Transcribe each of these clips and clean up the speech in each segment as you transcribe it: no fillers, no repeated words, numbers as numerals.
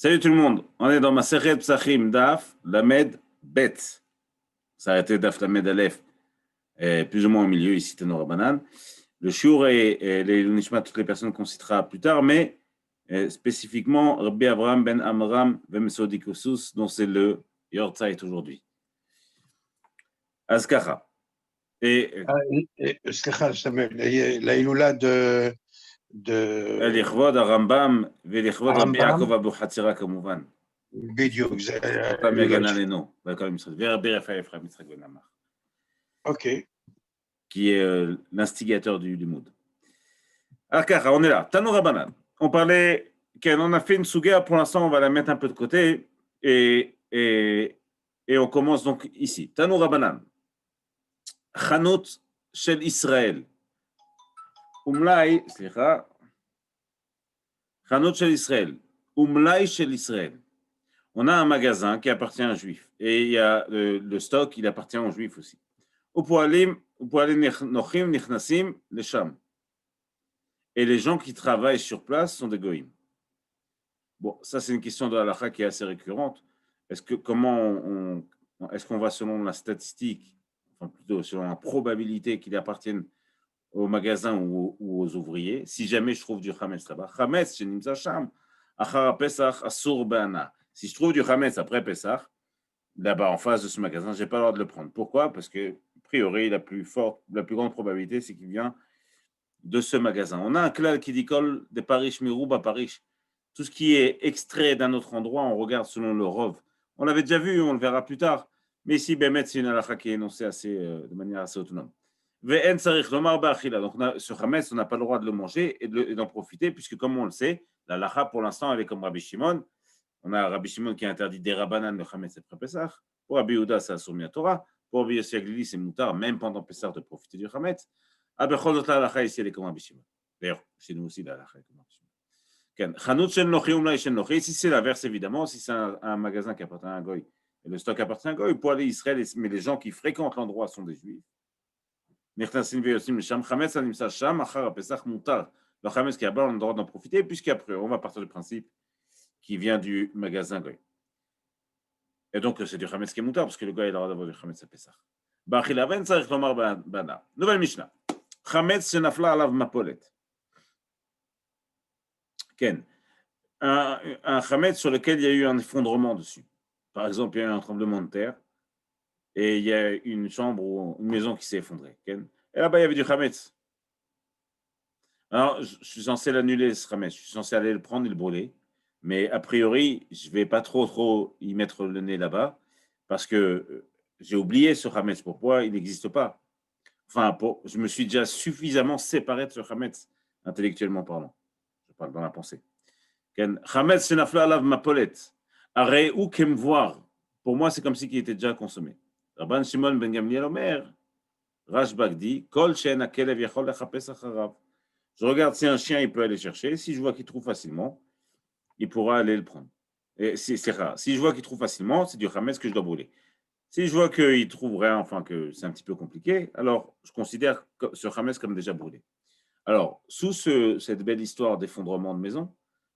Salut tout le monde, on est dans ma Masechet Psachim Daf Lamed Bet. Ça a été Daf Lamed Aleph, plus ou moins au milieu, ici Tenora Banan. Le Shur et les Nishma, toutes les personnes qu'on citera plus tard, mais spécifiquement Rabbi Avraham ben Amram Vemesodikosus, dont c'est le Yortzeit aujourd'hui. Azkacha. Et סליחה, להילולה לכבוד הרמב"ם ולכבוד רבי הרמב"ם. יעקב אבוחצירא כמובן. בדיוק, זה אותם יגן עלינו, ורבי רפאל אפרים יצחק בן עמך. אוקיי. Qui est l'instigateur du Moud. Alors, car on est là. Tanou Rabbanan. On parlait, on a fait une souga, pour l'instant, on va la mettre un peu de côté, et on commence donc ici. Tanou Rabbanan. Chanot shel Israël. Umlai, slicha. Chanot shel Israël. Umlai shel Israël. On a un magasin qui appartient à un juif, et il y a le stock, il appartient aux juifs aussi. Et les gens qui travaillent sur place sont des goïms. Bon, ça c'est une question de halakha qui est assez récurrente. Est-ce qu'on va selon la statistique, enfin plutôt selon la probabilité qu'il appartienne au magasin ou aux ouvriers, si jamais je trouve du chametz là-bas. Chametz, chez Nimza Sham, achara Pesach, asur be'ana. Si je trouve du chametz après Pesach, là-bas en face de ce magasin, je n'ai pas le droit de le prendre. Pourquoi? Parce que, a priori, la plus grande probabilité, c'est qu'il vient de ce magasin. On a un klal qui dit kol de parish miroub à parish. Tout ce qui est extrait d'un autre endroit, on regarde selon le rov. On l'avait déjà vu, on le verra plus tard. Mais ici, Bémet, c'est une halakha qui est énoncée de manière assez autonome. Ve'en sarich lomar ba'achila. Donc, ce chametz, on n'a pas le droit de le manger et d'en profiter, puisque comme on le sait, la halakha, pour l'instant, elle est comme Rabbi Shimon. On a Rabbi Shimon qui a interdit des rabanan le chametz après Pesach. Pour Rabbi Yehuda, c'est assourmi à Torah. Pour Rabbi Yossi Aglili, c'est moutar, même pendant Pesach, de profiter du chametz. Ah, bechol zot la halakha ici, elle est comme Rabbi Shimon. D'ailleurs, chez nous aussi, la halakha est comme Rabbi Shimon. Chanout shel nochi umlai shel nochi. Ici, c'est l'inverse, évidemment. Si c'est un magasin qui appartient à un goy, et le stock appartient à un goy, pour aller à Israël, mais les gens qui fréquentent l'endroit sont des juifs. Nechnasim veyosim lesham chametz animsa sham achar Pesach mutar. Le chametz qui est là-bas, on a le droit d'en profiter, puisqu'après, on va partir du principe qui vient du magasin goy. Et donc, c'est du chametz qui est mutar, parce que le goy a le droit d'avoir du chametz à Pesach. Ba'achilaven tzarich lomar bana. Nouvelle Mishnah. Chametz shenafla alav mapolet. Ken. Un chametz sur lequel il y a eu un effondrement dessus. Par exemple, il y a eu un tremblement de terre et il y a une chambre ou une maison qui s'est effondrée. Ken. Et là-bas, il y avait du chametz. Alors, je suis censé l'annuler, ce chametz. Je suis censé aller le prendre et le brûler. Mais a priori, je ne vais pas trop y mettre le nez là-bas parce que j'ai oublié ce chametz. Pourquoi il n'existe pas? Enfin, je me suis déjà suffisamment séparé de ce chametz, intellectuellement parlant. Je parle dans la pensée. Chametz shenafla alav mapolet. Arei ou kemvoir. Pour moi, c'est comme si il était déjà consommé. Rabban Shimon ben Gamliel Omer, Rashbag dit, Kol shen akelev yachol lechapes acharav. Je regarde si un chien il peut aller chercher. Si je vois qu'il trouve facilement, il pourra aller le prendre. Et c'est rare. Si je vois qu'il trouve facilement, c'est du chametz que je dois brûler. Si je vois qu'il trouve rien, enfin que c'est un petit peu compliqué, alors je considère ce chametz comme déjà brûlé. Alors, sous cette belle histoire d'effondrement de maison,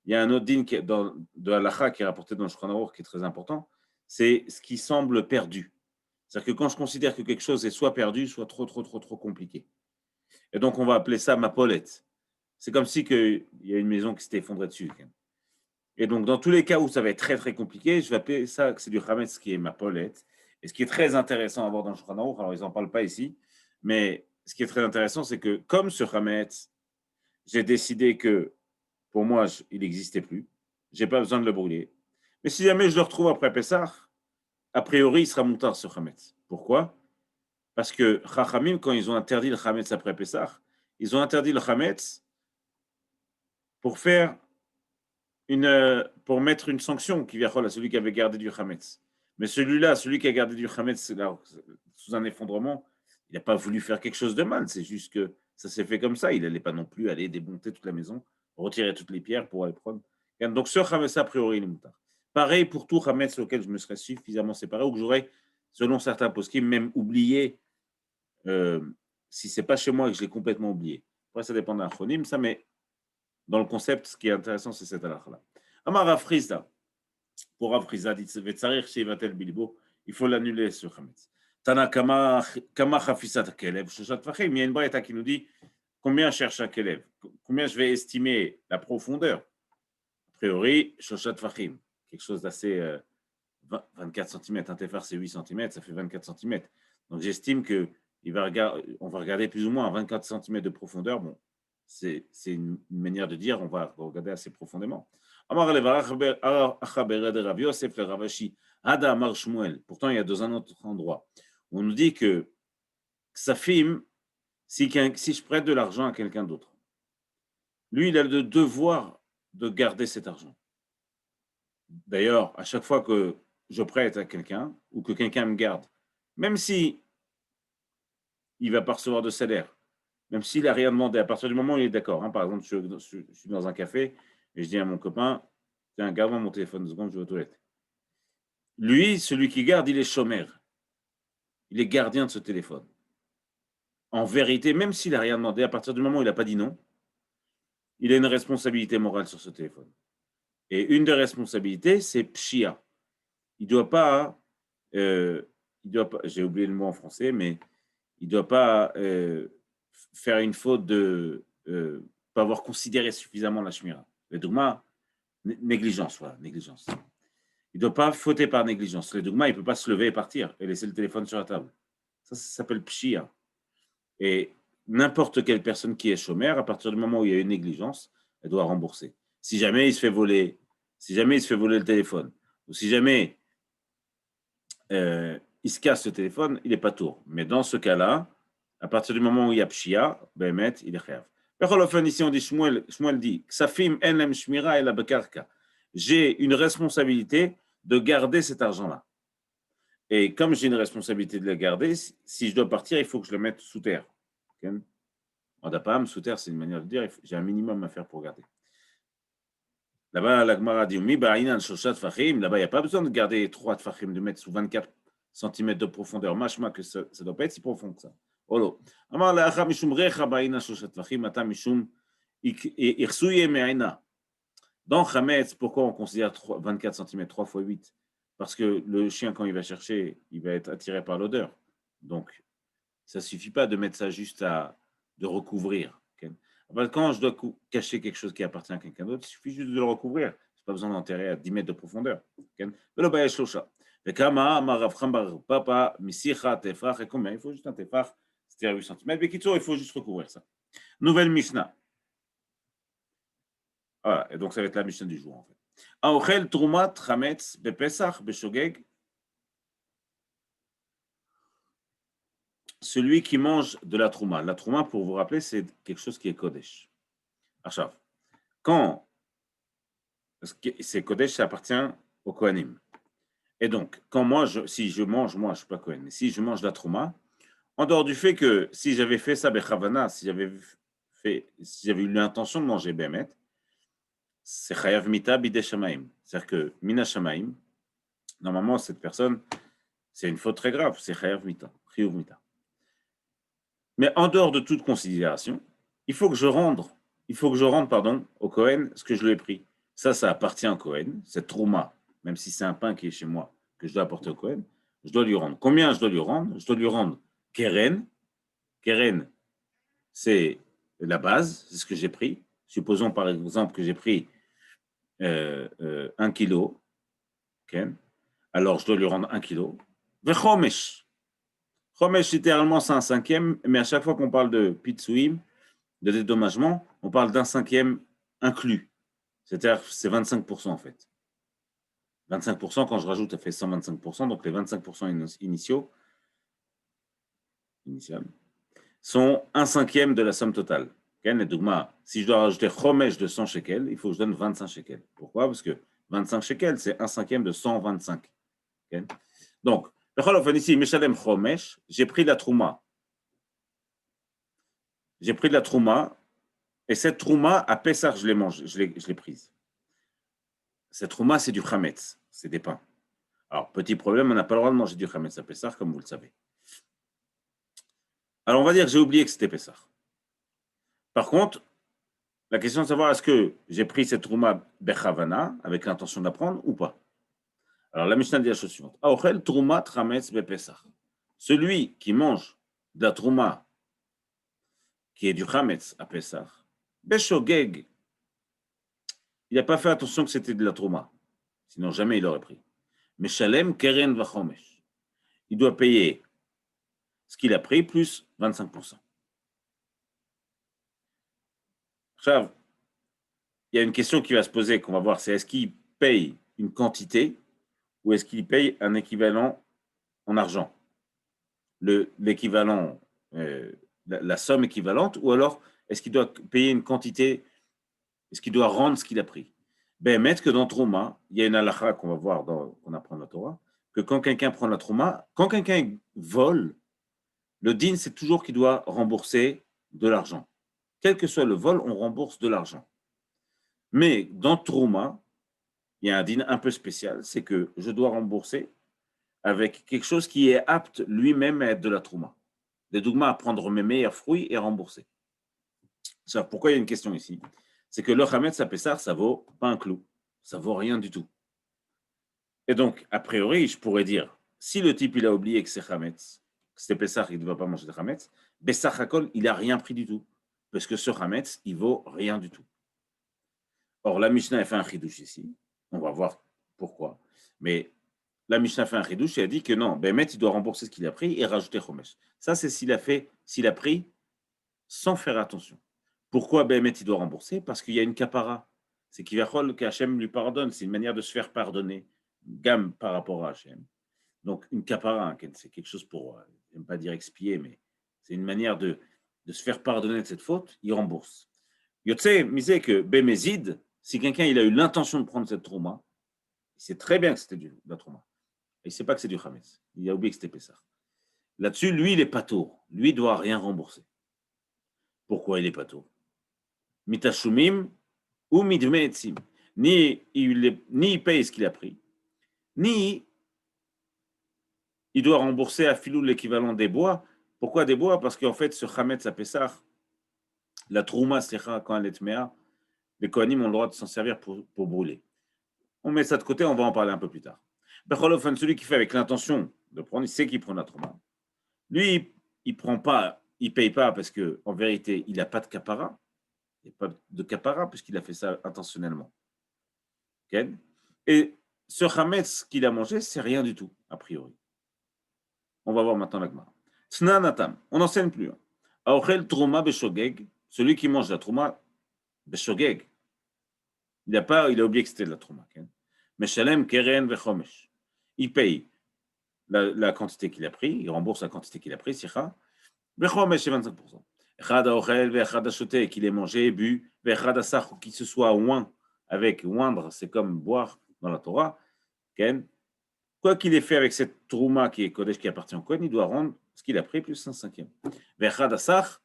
il y a un autre din de halakha qui est rapporté dans le Shulchan Aruch qui est très important, c'est ce qui semble perdu. C'est-à-dire que quand je considère que quelque chose est soit perdu, soit trop compliqué. Et donc, on va appeler ça mapolette. C'est comme si il y a une maison qui s'était effondrée dessus. Et donc, dans tous les cas où ça va être très compliqué, je vais appeler ça que c'est du chametz qui est mapolette. Et ce qui est très intéressant à voir dans le Shulchan Aruch, alors ils n'en parlent pas ici, mais ce qui est très intéressant, c'est que comme ce chametz, j'ai décidé que pour moi, il n'existait plus. Je n'ai pas besoin de le brûler. Mais si jamais je le retrouve après Pessah, a priori, il sera moutar ce chametz. Pourquoi? Parce que Chachamim, quand ils ont interdit le chametz après Pessah, ils ont interdit le chametz pour pour mettre une sanction qui vient à celui qui avait gardé du chametz. Mais celui-là, celui qui a gardé du chametz sous un effondrement, il n'a pas voulu faire quelque chose de mal. C'est juste que ça s'est fait comme ça. Il n'allait pas non plus aller démonter toute la maison, retirer toutes les pierres pour aller prendre. Donc ce chametz, a priori, il est moutar. Pareil pour tout chametz auquel je me serais suffisamment séparé ou que j'aurais, selon certains poskim, même oublié, si ce n'est pas chez moi et que je l'ai complètement oublié. Après, ça dépend d'un chronim, ça, mais dans le concept, ce qui est intéressant, c'est cette halakha-là. Amar Rav Chisda, pour Rav Chizad, il faut l'annuler ce Hametz. Tana Kama Chafisat Kelev, Shoshat Fachim. Il y a une braïta qui nous dit combien cherche un Kelev, combien je vais estimer la profondeur. A priori, Shoshat Fachim, quelque chose d'assez 24 cm. Un tefar, c'est 8 cm, ça fait 24 cm. Donc j'estime que on va regarder plus ou moins à 24 cm de profondeur. Bon, c'est une manière de dire on va regarder assez profondément. Pourtant, il y a dans un autre endroit où on nous dit que Ksafim, si je prête de l'argent à quelqu'un d'autre, lui, il a le devoir de garder cet argent. D'ailleurs, à chaque fois que je prête à quelqu'un ou que quelqu'un me garde, même si il ne va pas recevoir de salaire, même s'il n'a rien demandé, à partir du moment où il est d'accord. Par exemple, je suis dans un café et je dis à mon copain, tiens, garde-moi mon téléphone 2 secondes, je vais aux toilettes. Lui, celui qui garde, il est chômeur. Il est gardien de ce téléphone. En vérité, même s'il n'a rien demandé, à partir du moment où il n'a pas dit non, il a une responsabilité morale sur ce téléphone. Et une des responsabilités, c'est pshia. Il ne doit pas, j'ai oublié le mot en français, mais il ne doit pas faire une faute de pas avoir considéré suffisamment la shmira. Le douma, négligence, voilà, négligence. Il ne doit pas fauter par négligence. Le douma, il ne peut pas se lever et partir et laisser le téléphone sur la table. Ça s'appelle pshia. Et n'importe quelle personne qui est chômeur, à partir du moment où il y a une négligence, elle doit rembourser. Si jamais il se fait voler, le téléphone, ou si jamais il se casse le téléphone, il n'est pas tour. Mais dans ce cas-là, à partir du moment où il y a pshia, Behemet, il est khayaf. Ici, on dit, Shmuel dit, Ksafim enem shmira el bekarka. J'ai une responsabilité de garder cet argent-là. Et comme j'ai une responsabilité de le garder, si je dois partir, il faut que je le mette sous terre. Okay? En dapam, sous terre, c'est une manière de dire, j'ai un minimum à faire pour garder. Là-bas, la Gemara dit, là-bas, il n'y a pas besoin de garder 3 tfachim, de mettre sous 24 cm de profondeur. Machma que ça ne doit pas être si profond que ça. Olo. Amar la'acha mishum recha ba'ina shoshat tfachim, ata mishum ichsuye me'aina. Dans Chametz, pourquoi on considère 24 cm, 3 x 8? Parce que le chien, quand il va chercher, il va être attiré par l'odeur. Donc, ça ne suffit pas de mettre ça juste de recouvrir. Okay? Quand je dois cacher quelque chose qui appartient à quelqu'un d'autre, il suffit juste de le recouvrir. Je n'ai pas besoin d'enterrer à 10 mètres de profondeur. Okay? Il faut juste un tefach, c'est-à-dire 8 cm. Mais il faut juste recouvrir ça. Nouvelle Mishnah. Voilà, et donc ça va être la Mishnah du jour en fait. Aochel trumat chametz bepesach beshogeg. Celui qui mange de la trouma. La trouma, pour vous rappeler, c'est quelque chose qui est kodesh. Achav. Quand c'est kodesh, ça appartient au kohanim. Et donc, si je mange, moi, je ne suis pas kohen, mais si je mange la trouma, en dehors du fait que si j'avais fait ça bechavana, si j'avais eu l'intention de manger behemet, c'est chayav mita bide shamaim. C'est-à-dire que mina shamaim, normalement, cette personne, c'est une faute très grave, c'est chayav mita, chiyuv mita. Mais en dehors de toute considération, il faut que je rende au Kohen ce que je lui ai pris. Ça appartient au Kohen, cette trouma, même si c'est un pain qui est chez moi, que je dois apporter au Kohen, je dois lui rendre. Combien je dois lui rendre? Je dois lui rendre keren. Keren, c'est la base, c'est ce que j'ai pris. Supposons par exemple que j'ai pris 1 kilo. Okay. Alors je dois lui rendre 1 kilo. Vechomesh. Chomesh, littéralement, c'est un cinquième, mais à chaque fois qu'on parle de pitsuim, de dédommagement, on parle d'un cinquième inclus. C'est-à-dire, c'est 25% en fait. 25%, quand je rajoute, ça fait 125%, donc les 25% initiaux, sont un cinquième de la somme totale. Si je dois rajouter chomesh de 100 shekels, il faut que je donne 25 shekels. Pourquoi? Parce que 25 shekels, c'est un cinquième de 125. Okay? Donc, ici, Meshalem chomesh, j'ai pris la trouma. Et cette trouma, à Pessah, je l'ai prise. Cette trouma, c'est du chametz, c'est des pains. Alors, petit problème, on n'a pas le droit de manger du chametz à Pessah, comme vous le savez. Alors, on va dire que j'ai oublié que c'était Pessah. Par contre, la question de savoir est-ce que j'ai pris cette trouma bechavana, avec l'intention d'apprendre ou pas. Alors la Mishnah dit la chose suivante. Aochel Troumat Chametz Bepesach. Celui qui mange de la Trouma, qui est du Chametz à Pesach, Beshogeg, il n'a pas fait attention que c'était de la Trouma. Sinon jamais il aurait pris. Mais Shalem Keren Vachomesh. Il doit payer ce qu'il a pris plus 25%. Il y a une question qui va se poser, qu'on va voir, c'est est-ce qu'il paye une quantité ou est-ce qu'il paye un équivalent en argent, l'équivalent, la somme équivalente, ou alors est-ce qu'il doit payer une quantité, est-ce qu'il doit rendre ce qu'il a pris? Ben, mettre que dans Trouma, il y a une halakha qu'on va voir, qu'on apprend dans la Torah, que quand quelqu'un prend la Trouma, quand quelqu'un vole, le din, c'est toujours qu'il doit rembourser de l'argent. Quel que soit le vol, on rembourse de l'argent. Mais dans Trouma, il y a un din un peu spécial, c'est que je dois rembourser avec quelque chose qui est apte lui-même à être de la Trouma. Des dougmas à prendre mes meilleurs fruits et rembourser. Ça, pourquoi il y a une question ici? C'est que le Hametz à Pessar, ça vaut pas un clou. Ça vaut rien du tout. Et donc, a priori, je pourrais dire, si le type il a oublié que c'est Hametz, que c'est Pessar, il ne doit pas manger de Hametz, Bessar Hakol, il n'a rien pris du tout. Parce que ce Hametz, il vaut rien du tout. Or, la Mishnah a fait un chidouche ici. On va voir pourquoi. Mais la Mishnah fait un chidouche et a dit que non, Bémet, il doit rembourser ce qu'il a pris et rajouter Chomesh. Ça, c'est s'il a pris sans faire attention. Pourquoi Bémet, il doit rembourser? Parce qu'il y a une kapara. C'est qu'Hachem qu'Hachem lui pardonne. C'est une manière de se faire pardonner. Gamme par rapport à Hachem. Donc, une kapara, c'est quelque chose pour, je n'aime pas dire expier, mais c'est une manière de se faire pardonner de cette faute. Il rembourse. Yotse misait que Bémézid, si quelqu'un il a eu l'intention de prendre cette trauma, il sait très bien que c'était de la trauma. Il ne sait pas que c'est du Hametz. Il a oublié que c'était Pessah. Là-dessus, lui, il est pas tour. Lui, il ne doit rien rembourser. Pourquoi il est pas tour? Mitashumim ou midme etzim. Ni il paye ce qu'il a pris, ni il doit rembourser à filou l'équivalent des bois. Pourquoi des bois? Parce qu'en fait, ce Hametz à Pessah, la trouma, quand elle est tméa, les Kohanim ont le droit de s'en servir pour brûler. On met ça de côté, on va en parler un peu plus tard. Becholofen, celui qui fait avec l'intention de prendre, il sait qu'il prend la trouma. Lui, il prend pas, il paye pas parce que en vérité, il n'a pas de capara. Il n'y a pas de capara puisqu'il a fait ça intentionnellement. Okay? Et ce chametz qu'il a mangé, c'est rien du tout, a priori. On va voir maintenant la Gemara. Tsna natam, on n'enseigne plus. Aochel trouma beshogeg, celui qui mange la trouma beshogeg. Il a oublié que c'était de la trouma. Okay? Meshalem keren vechomesh. Il paye la quantité qu'il a pris, il rembourse la quantité qu'il a pris, sicha, vechomesh c'est 25%. Echad aochel ve'echad achoté, qu'il ait mangé, bu, ve'echad asach, ou qu'il se soit oint, avec oindre, c'est comme boire dans la Torah. Okay? Quoi qu'il ait fait avec cette trouma qui est Kodesh, qui appartient au Kohen, il doit rendre ce qu'il a pris plus un cinquième. Ve'echad asach,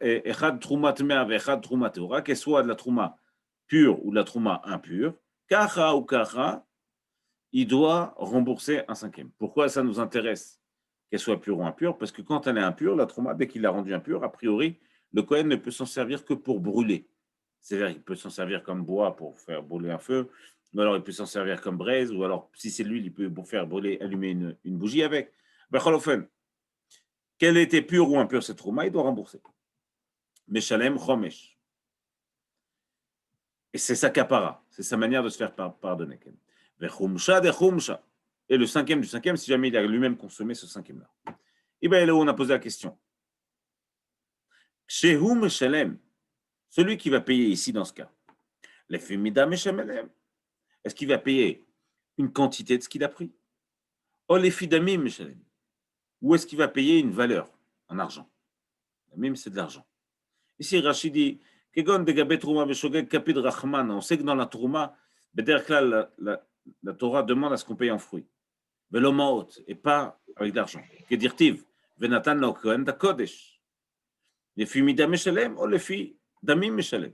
echad trouma tmea, ve'echad trouma teora, qu'elle soit de la trouma pure ou de la trouma impure, kacha ou kacha, il doit rembourser un cinquième. Pourquoi ça nous intéresse qu'elle soit pure ou impure? Parce que quand elle est impure, la trouma, dès qu'il l'a rendue impure, a priori, le Kohen ne peut s'en servir que pour brûler. C'est-à-dire qu'il peut s'en servir comme bois pour faire brûler un feu, ou alors il peut s'en servir comme braise, ou alors, si c'est l'huile, il peut faire brûler, allumer une bougie avec. Qu'elle était pure ou impure, cette trouma, il doit rembourser. Meshalem chomesh. Et c'est sa kapara, c'est sa manière de se faire pardonner. Et le cinquième du cinquième, si jamais il a lui-même consommé ce cinquième-là. Et bien là où on a posé la question. Celui qui va payer ici dans ce cas, est-ce qu'il va payer une quantité de ce qu'il a pris? Ou est-ce qu'il va payer une valeur en argent? Même c'est de l'argent. Ici, Rachid dit, on sait que dans la Trouma, la Torah demande à ce qu'on paye en fruits. Et pas avec de l'argent. Que dire-t-il? Venatan la Kohen da Kodesh. Les filles midam meshalem ou les filles damim meshalem.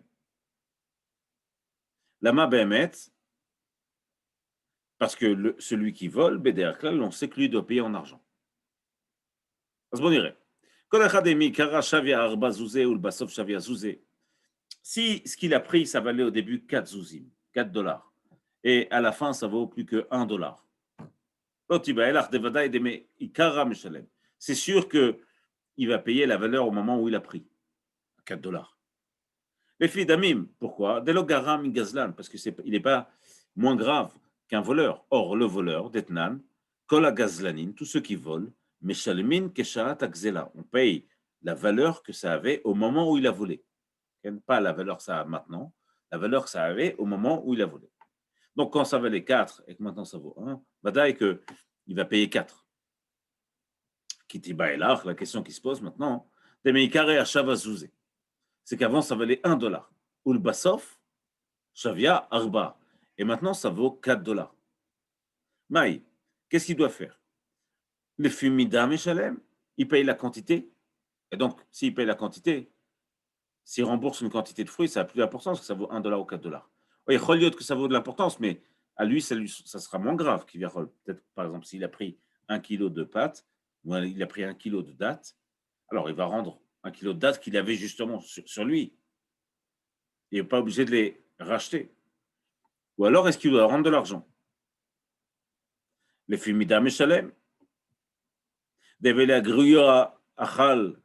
Lama behemet, parce que celui qui vole, on sait que lui doit payer en argent. C'est bon dirait. Si ce qu'il a pris, ça valait au début 4 zouzim, $4, et à la fin, ça vaut plus que $1. C'est sûr qu'il va payer la valeur au moment où il a pris, $4. Les filles d'Amim, pourquoi? Delogaram Gazlan, parce qu'il n'est pas moins grave qu'un voleur. Or, le voleur, Detnan, Kola Gazlanin, tous ceux qui volent, Meshalmin Keshaat Akzela, on paye la valeur que ça avait au moment où il a volé. Pas la valeur que ça a maintenant, la valeur que ça avait au moment où il a volé. Donc, quand ça valait 4 et que maintenant ça vaut 1, badaï qu'il va payer 4. Kitiba et là, la question qui se pose maintenant, c'est qu'avant ça valait $1. Ou le Bassof, Shavia Arba. Et maintenant ça vaut $4. Maï, qu'est-ce qu'il doit faire? Le fumida Meshalem, il paye la quantité. Et donc, s'il paye la quantité, s'il rembourse une quantité de fruits, ça n'a plus d'importance que ça vaut $1 ou $4. Oui, il que ça vaut de l'importance, mais à lui, ça sera moins grave qu'il vient. Peut-être, par exemple, s'il a pris 1 kilo de pâtes, ou il a pris 1 kilo de dattes, alors il va rendre 1 kilo de dattes qu'il avait justement sur lui. Il n'est pas obligé de les racheter. Ou alors, est-ce qu'il doit rendre de l'argent? Les fumida meshalem, devela gruya achal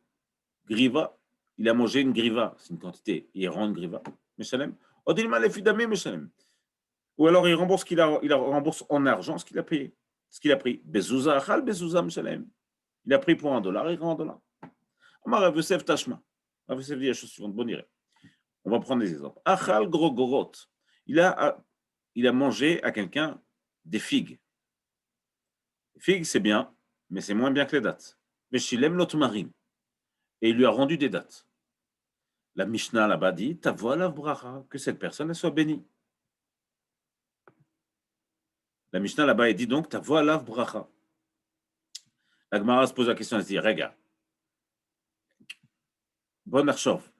griva, il a mangé une griva, c'est une quantité, il rend une griva, meshalem. Odilma les fidamé meshalem. Ou alors il rembourse il rembourse en argent ce qu'il a payé, ce qu'il a pris. Bezouza achal, bezouza meshalem. Il a pris pour $1, il rend $1. Amar Rav Yosef Tashma. Rav Yosef dit la chose suivante, bon iré. On va prendre des exemples. Achal grogorot. Il a mangé à quelqu'un des figues. Les figues, c'est bien, mais c'est moins bien que les dattes. Veshilem lotmarim. Et il lui a rendu des dattes. La Mishnah là-bas dit, tavo alav bracha, que cette personne elle soit bénie. La Mishnah là-bas elle dit donc, tavo alav bracha. La Gemara se pose la question, elle se dit, regarde, bon archov.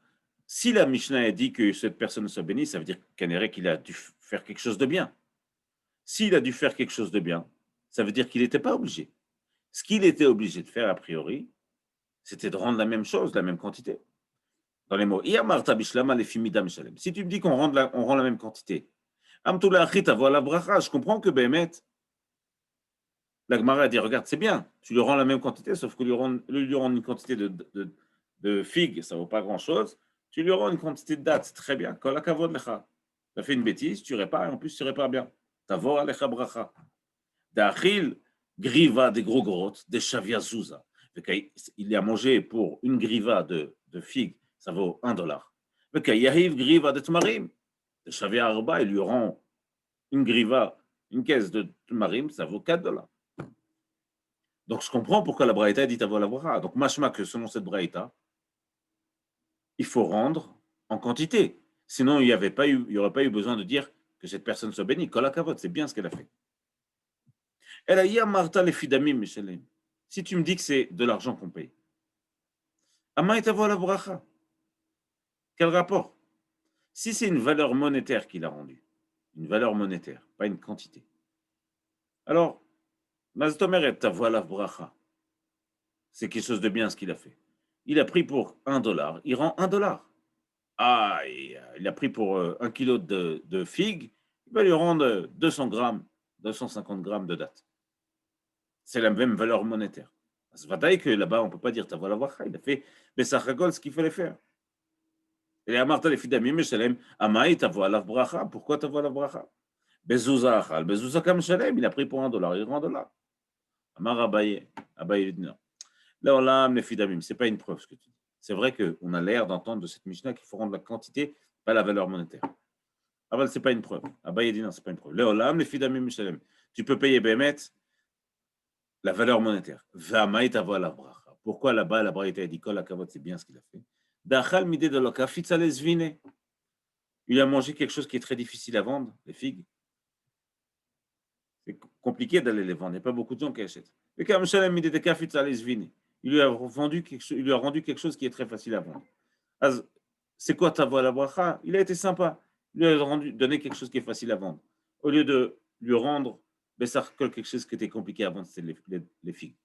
Si la Mishnah a dit que cette personne soit bénie, ça veut dire qu'il a dû faire quelque chose de bien. S'il a dû faire quelque chose de bien, ça veut dire qu'il n'était pas obligé. Ce qu'il était obligé de faire, a priori, c'était de rendre la même chose, la même quantité. Dans les mots, si tu me dis qu'on rend la même quantité, je comprends que Bémet, la Gemara a dit, regarde, c'est bien, tu lui rends la même quantité, sauf que lui rendre une quantité de figues, ça ne vaut pas grand-chose, tu lui rends une quantité de dattes, très bien, tu as fait une bêtise, tu répares, et en plus tu répares bien. Tavo alecha bracha. D'achil, griva des gros grottes, des shavia zouza. Il a mangé pour une griva de figues, ça vaut $1. Yahiv griva de tmarim, des shavia arba, il lui rend une griva, une caisse de tmarim, ça vaut $4. Donc je comprends pourquoi la braïta dit tavo la bracha. Donc mashma que selon cette braïta, il faut rendre en quantité. Sinon, il n'y aurait pas eu besoin de dire que cette personne soit bénie. Kol hakavod, c'est bien ce qu'elle a fait. Si tu me dis que c'est de l'argent qu'on paye, quel rapport? Si c'est une valeur monétaire qu'il a rendue, une valeur monétaire, pas une quantité, alors, c'est quelque chose de bien ce qu'il a fait. Il a pris pour $1, il rend $1. Ah, il a pris pour 1 kilo de figues, il va lui rendre 200 grammes, 250 grammes de dattes. C'est la même valeur monétaire. C'est vrai que là-bas, on ne peut pas dire Tavo la bracha. Il a fait Bessachagol ce qu'il fallait faire. Et Amarta les fidamim Meshalem, Amaï Tavo la bracha. Pourquoi Tavo la bracha? Bezouza achal, Bezouza kam Shalem. Il a pris pour $1, il rend $1. Amar Abaye, Abaye Lidna. Là, on l'a les fidamim. Ce n'est pas une preuve ce que tu dis. C'est vrai qu'on a l'air d'entendre de cette Mishnah qu'il faut rendre la quantité, pas la valeur monétaire. Aval, ce n'est pas une preuve. Abaye dit non, ce n'est pas une preuve. Léolam, les fidamim Meshalem. Tu peux payer Bémet la valeur monétaire. Pourquoi là-bas, la braïta dit Kol hakavod, c'est bien ce qu'il a fait. Dachal midé de l'okafitz alezvine. Il a mangé quelque chose qui est très difficile à vendre, les figues. C'est compliqué d'aller les vendre. Il n'y a pas beaucoup de gens qui achètent. Il lui a rendu quelque chose qui est très facile à vendre. C'est quoi ta voix la bracha? Il a été sympa. Il lui a donné quelque chose qui est facile à vendre. Au lieu de lui rendre quelque chose qui était compliqué à vendre, c'est les figues.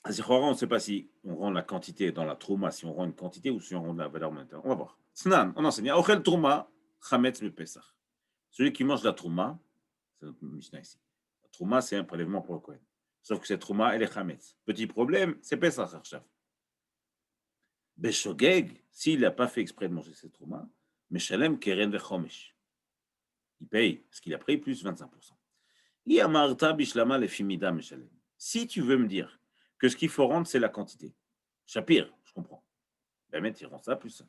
On ne sait pas si on rend la quantité dans la trouma, si on rend une quantité ou si on rend la valeur monétaire. On va voir. Snan, on enseigne. Ochel trouma, chametz le pesach. Celui qui mange la trouma, c'est notre Mishnah ici. La trouma, c'est un prélèvement pour le Kohen. Sauf que cette trouma, elle est chametz. Petit problème, c'est Pesach Arshav. Beshogeg, s'il n'a pas fait exprès de manger cette trouma, Meshalem Keren Vechomesh. Il paye, parce qu'il a pris plus 25%. Si tu veux me dire que ce qu'il faut rendre, c'est la quantité. Shapir, je comprends. Ben, il rend ça plus ça.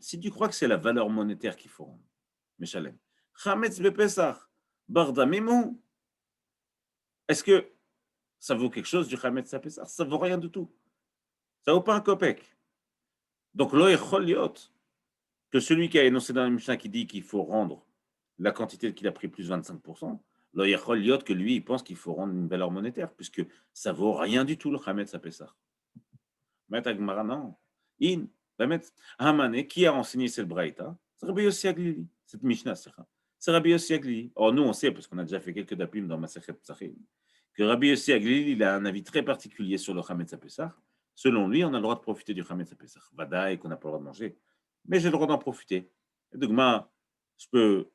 Si tu crois que c'est la valeur monétaire qu'il faut rendre, Meshalem. Chametz bepesach, bardamimou. Est-ce que ça vaut quelque chose du chametz bepesach? Ça vaut rien du tout. Ça vaut pas un copec. Donc, lo yechol liot, que celui qui a énoncé dans la Mishnah qui dit qu'il faut rendre la quantité qu'il a pris plus 25%, lo yechol liot que lui, il pense qu'il faut rendre une valeur monétaire, puisque ça vaut rien du tout le chametz bepesach. Met Agmara, non. In, Hamane, qui a enseigné cette braïta? C'est Rabbi Yossi Aglili, cette Mishnah, c'est Rabbi Yossi Aglili. Or, nous, on sait, parce qu'on a déjà fait quelques dapim dans Masechet Psachim, que Rabbi Yossi Aglili, il a un avis très particulier sur le Chametz HaPesach. Selon lui, on a le droit de profiter du Chametz HaPesach. Vadaï, qu'on n'a pas le droit de manger. Mais j'ai le droit d'en profiter. Donc, moi, je peux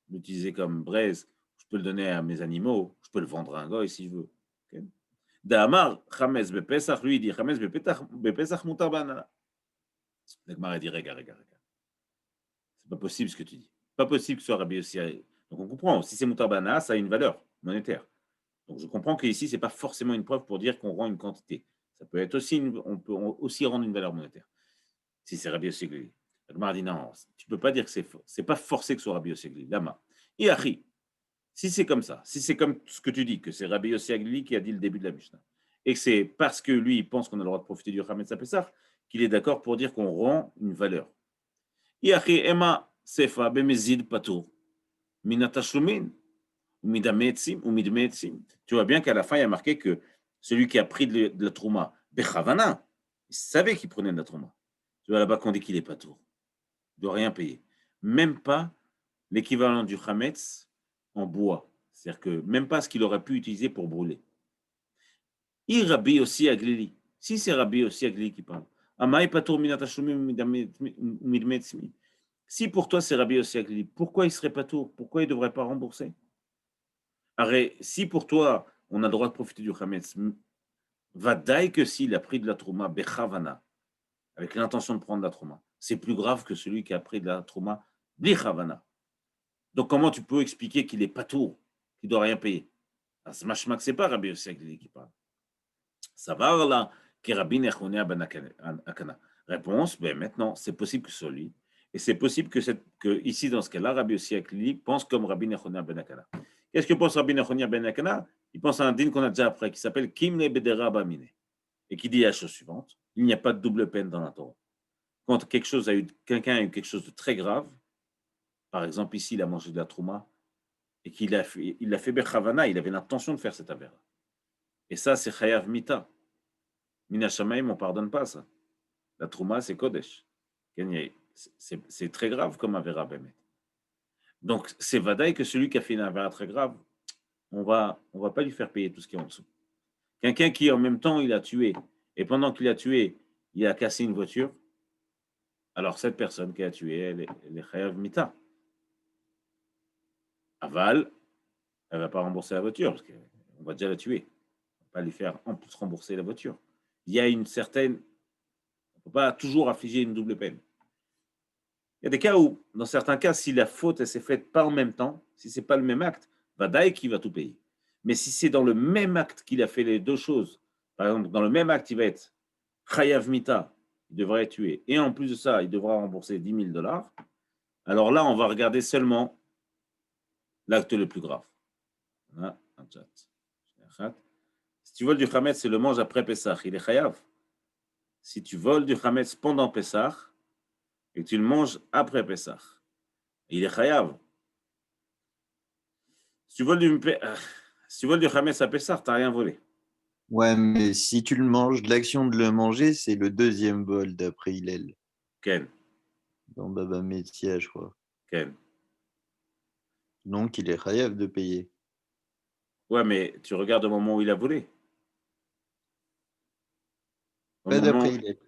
l'utiliser comme braise, je peux le donner à mes animaux, je peux le vendre à un goy si je veux. Okay? D'Amar, Chametz Bepesach, lui, il dit Chametz Bepesach mutar banana. L'Agmara dit regarde. C'est pas possible ce que tu dis. Pas possible que ce soit Rabbi Yossi. Donc on comprend, si c'est mutar banana, ça a une valeur monétaire. Donc je comprends qu'ici, ce n'est pas forcément une preuve pour dire qu'on rend une quantité. Ça peut être aussi, on peut aussi rendre une valeur monétaire. Si c'est Rabbi Yossi Glili. L'Agmara dit non, tu ne peux pas dire que c'est pas forcé que ce soit Rabbi Yossi Glili. Lama. Iachi. Si c'est comme ça, si c'est comme ce que tu dis, que c'est Rabbi Yossi Aglili qui a dit le début de la Mishnah, et que c'est parce que lui, il pense qu'on a le droit de profiter du Chametz HaPesach, qu'il est d'accord pour dire qu'on rend une valeur. Iachi ema sefa bemezid patour, minatashlumin, midametzim ou midmetzim. Tu vois bien qu'à la fin, il y a marqué que celui qui a pris de la trouma, bechavana, il savait qu'il prenait de la trouma. Tu vois là-bas qu'on dit qu'il est patour. Il ne doit rien payer. Même pas l'équivalent du Chametz en bois. C'est-à-dire que même pas ce qu'il aurait pu utiliser pour brûler. Rabbi aussi Aglili. Si c'est Rabbi aussi Aglili qui parle. Si pour toi c'est Rabbi aussi Aglili, pourquoi il serait pas tour? Pourquoi il ne devrait pas rembourser? Arrête, si pour toi on a le droit de profiter du Chametz, vadaï que s'il a pris de la trouma bechavana, avec l'intention de prendre de la trouma, c'est plus grave que celui qui a pris de la trouma bichavana. Donc, comment tu peux expliquer qu'il est pas tour, qu'il ne doit rien payer? Ce machmak, ce n'est pas Rabbi Yossi Aglili qui parle. Ça va là, que Rabbi Nechonea ben Akana. Réponse, ben maintenant, c'est possible que ce soit lui. Et c'est possible que ici, dans ce cas-là, Rabbi Yossi Aglili pense comme Rabbi Nechonea ben Akana. Qu'est-ce que pense Rabbi Nechonea ben Akana? Il pense à un din qu'on a déjà après, qui s'appelle Kimne Bedera Bamine, et qui dit la chose suivante: il n'y a pas de double peine dans la Torah. Quand quelqu'un a eu quelque chose de très grave, par exemple ici, il a mangé de la trouma, et qu'il l'a fait bechavana, il avait l'intention de faire cette avéra. Et ça, c'est chayav mita. Mina shamaim, on ne pardonne pas ça. La trouma, c'est kodesh. C'est très grave comme avéra bémet. Donc, c'est vadaï que celui qui a fait une avéra très grave, on va pas lui faire payer tout ce qui est en dessous. Quelqu'un qui, en même temps, il a tué, et pendant qu'il a tué, il a cassé une voiture, alors cette personne qui a tué, elle est chayav mita. Aval, elle ne va pas rembourser la voiture, parce qu'on va déjà la tuer. On ne va pas lui faire en plus rembourser la voiture. Il y a une certaine... On ne peut pas toujours affliger une double peine. Il y a des cas où, dans certains cas, si la faute elle s'est faite pas en même temps, si ce n'est pas le même acte, Vadaï qui va tout payer. Mais si c'est dans le même acte qu'il a fait les deux choses, par exemple, dans le même acte, il va être Chayav Mita, il devrait être tué, et en plus de ça, il devra rembourser $10,000, alors là, on va regarder seulement l'acte le plus grave. Voilà, un chat. Si tu voles du Chametz, c'est le mange après Pessah, il est chayav. Si tu voles du Chametz pendant Pessah et que tu le manges après Pessah, il est chayav. Si tu voles du Chametz à Pessah, tu n'as rien volé. Ouais, mais si tu le manges, l'action de le manger, c'est le deuxième vol d'après Hillel. Quel? Dans Baba Metzia, je crois. Quel? Donc, il est chayav de payer. Ouais, mais tu regardes au moment où il a volé. Pas d'après Hillel.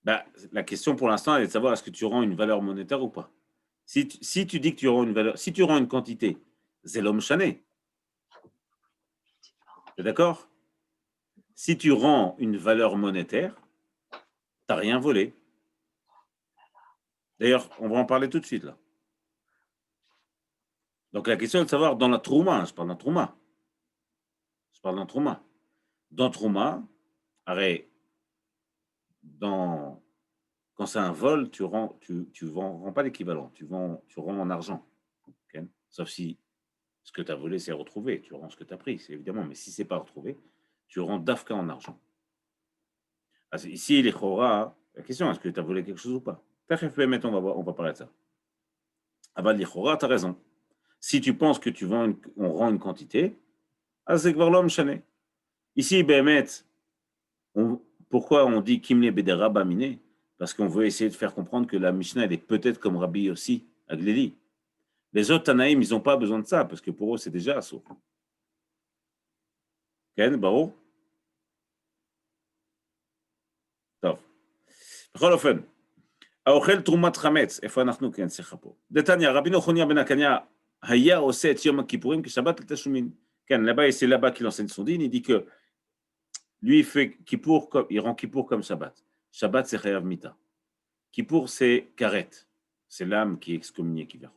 La question pour l'instant, elle est de savoir est-ce que tu rends une valeur monétaire ou pas. Si tu dis que tu rends une valeur, si tu rends une quantité, c'est l'homme chané. Tu es d'accord? Si tu rends une valeur monétaire, tu n'as rien volé. D'ailleurs, on va en parler tout de suite là. Donc la question est de savoir dans la trouma, je parle d'un trouma. Je parle d'un trouma. Dans trouma, arrête, quand c'est un vol, tu rends pas l'équivalent, tu rends en argent. Okay? Sauf si ce que tu as volé, c'est retrouvé, tu rends ce que tu as pris, c'est évidemment, mais si c'est pas retrouvé, tu rends d'afka en argent. Alors, ici, les chora, la question, est-ce que tu as volé quelque chose ou pas? On va parler de ça. Aval les chora, tu as raison. Si tu penses que on rend une quantité, c'est l'homme chané. Ici, Bémet, pourquoi on dit Kimle Bedera Bamine? Parce qu'on veut essayer de faire comprendre que la Mishnah, elle est peut-être comme Rabbi aussi, Agleli. Les autres Tanaïm, ils n'ont pas besoin de ça, parce que pour eux, c'est déjà assaut. Ken, Baro? טוב. בכל אופן, האוכל תרומת חמץ, איפה אנחנו כן שיחה פה? דתניא, רבי נחוניה בן הקניה היה עושה את יום הכיפורים כשבת לתשלומים. כן, là-bas, c'est là-bas qu'il enseigne son dîne, il dit que lui, il rend Kippour comme Shabbat. Shabbat, c'est Chayav Mita. Kippour, c'est Karet. C'est l'âme qui est excommuniée, qui vient.